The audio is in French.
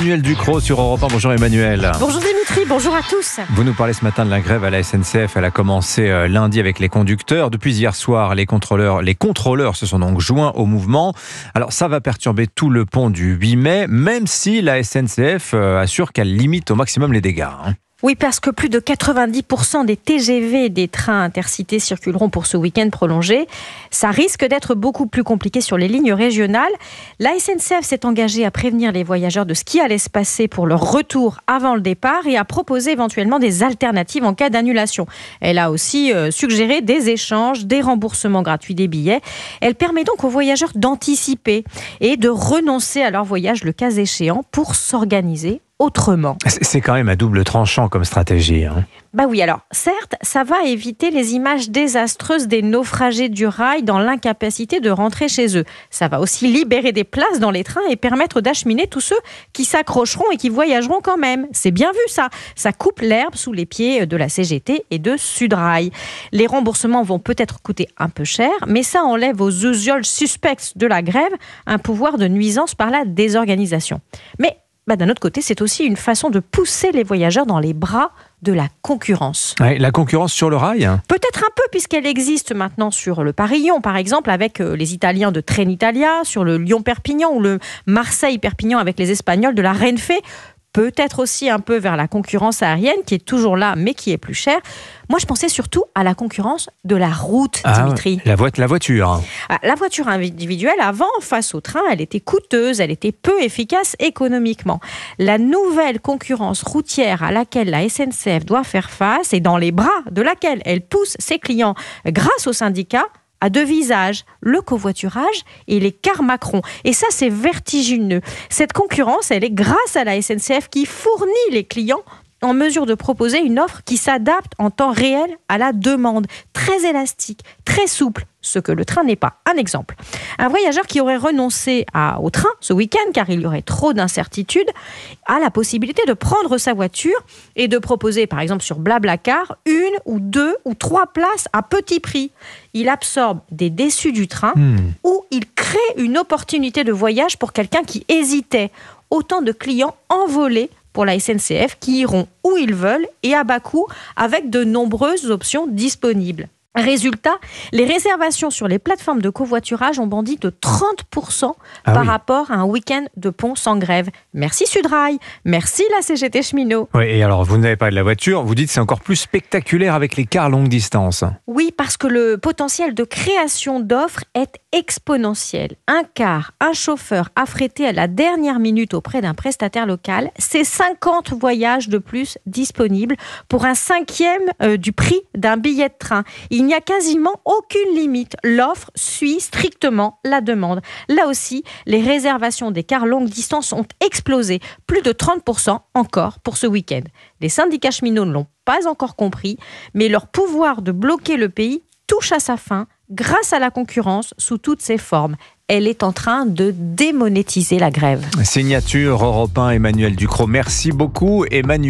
Emmanuel Ducrot sur Europe 1. Bonjour Emmanuel. Bonjour Dimitri, bonjour à tous. Vous nous parlez ce matin de la grève à la SNCF. Elle a commencé lundi avec les conducteurs. Depuis hier soir, les contrôleurs se sont donc joints au mouvement. Alors ça va perturber tout le pont du 8 mai, même si la SNCF assure qu'elle limite au maximum les dégâts. Oui, parce que plus de 90% des TGV et des trains intercités circuleront pour ce week-end prolongé. Ça risque d'être beaucoup plus compliqué sur les lignes régionales. La SNCF s'est engagée à prévenir les voyageurs de ce qui allait se passer pour leur retour avant le départ et à proposer éventuellement des alternatives en cas d'annulation. Elle a aussi suggéré des échanges, des remboursements gratuits des billets. Elle permet donc aux voyageurs d'anticiper et de renoncer à leur voyage le cas échéant pour s'organiser autrement. C'est quand même à double tranchant comme stratégie. Bah oui, alors certes, ça va éviter les images désastreuses des naufragés du rail dans l'incapacité de rentrer chez eux. Ça va aussi libérer des places dans les trains et permettre d'acheminer tous ceux qui s'accrocheront et qui voyageront quand même. C'est bien vu ça. Ça coupe l'herbe sous les pieds de la CGT et de Sudrail. Les remboursements vont peut-être coûter un peu cher, mais ça enlève aux usual suspects de la grève un pouvoir de nuisance par la désorganisation. Mais d'un autre côté, c'est aussi une façon de pousser les voyageurs dans les bras de la concurrence. Ouais, la concurrence sur le rail ? Peut-être un peu, puisqu'elle existe maintenant sur le Paris-Lyon, par exemple, avec les Italiens de Trenitalia, sur le Lyon-Perpignan ou le Marseille-Perpignan avec les Espagnols de la Renfe. Peut-être aussi un peu vers la concurrence aérienne, qui est toujours là, mais qui est plus chère. Moi, je pensais surtout à la concurrence de la route, Dimitri. La voiture. La voiture individuelle, avant, face au train, elle était coûteuse, elle était peu efficace économiquement. La nouvelle concurrence routière à laquelle la SNCF doit faire face et dans les bras de laquelle elle pousse ses clients grâce aux syndicats, à deux visages, le covoiturage et les cars Macron. Et ça, c'est vertigineux. Cette concurrence, elle est grâce à la SNCF qui fournit les clients en mesure de proposer une offre qui s'adapte en temps réel à la demande. Très élastique, très souple, ce que le train n'est pas. Un exemple. Un voyageur qui aurait renoncé au train ce week-end, car il y aurait trop d'incertitudes, a la possibilité de prendre sa voiture et de proposer, par exemple sur Blablacar, 1 ou 2 ou 3 places à petit prix. Il absorbe des déçus du train ou il crée une opportunité de voyage pour quelqu'un qui hésitait. Autant de clients envolés pour la SNCF qui iront où ils veulent et à bas coût avec de nombreuses options disponibles. Résultat, les réservations sur les plateformes de covoiturage ont bondi de 30% par rapport à un week-end de pont sans grève. Merci Sudrail, merci la CGT Cheminot. Oui, et alors vous n'avez pas de la voiture, vous dites que c'est encore plus spectaculaire avec les cars longue distance. Oui, parce que le potentiel de création d'offres est exponentiel. Un car, un chauffeur affrété à la dernière minute auprès d'un prestataire local, c'est 50 voyages de plus disponibles pour un 1/5 du prix d'un billet de train. Il n'y a quasiment aucune limite. L'offre suit strictement la demande. Là aussi, les réservations des cars longue distance ont explosé. Plus de 30% encore pour ce week-end. Les syndicats cheminots ne l'ont pas encore compris, mais leur pouvoir de bloquer le pays touche à sa fin grâce à la concurrence sous toutes ses formes. Elle est en train de démonétiser la grève. Signature Europe 1, Emmanuel Ducrot. Merci beaucoup, Emmanuel.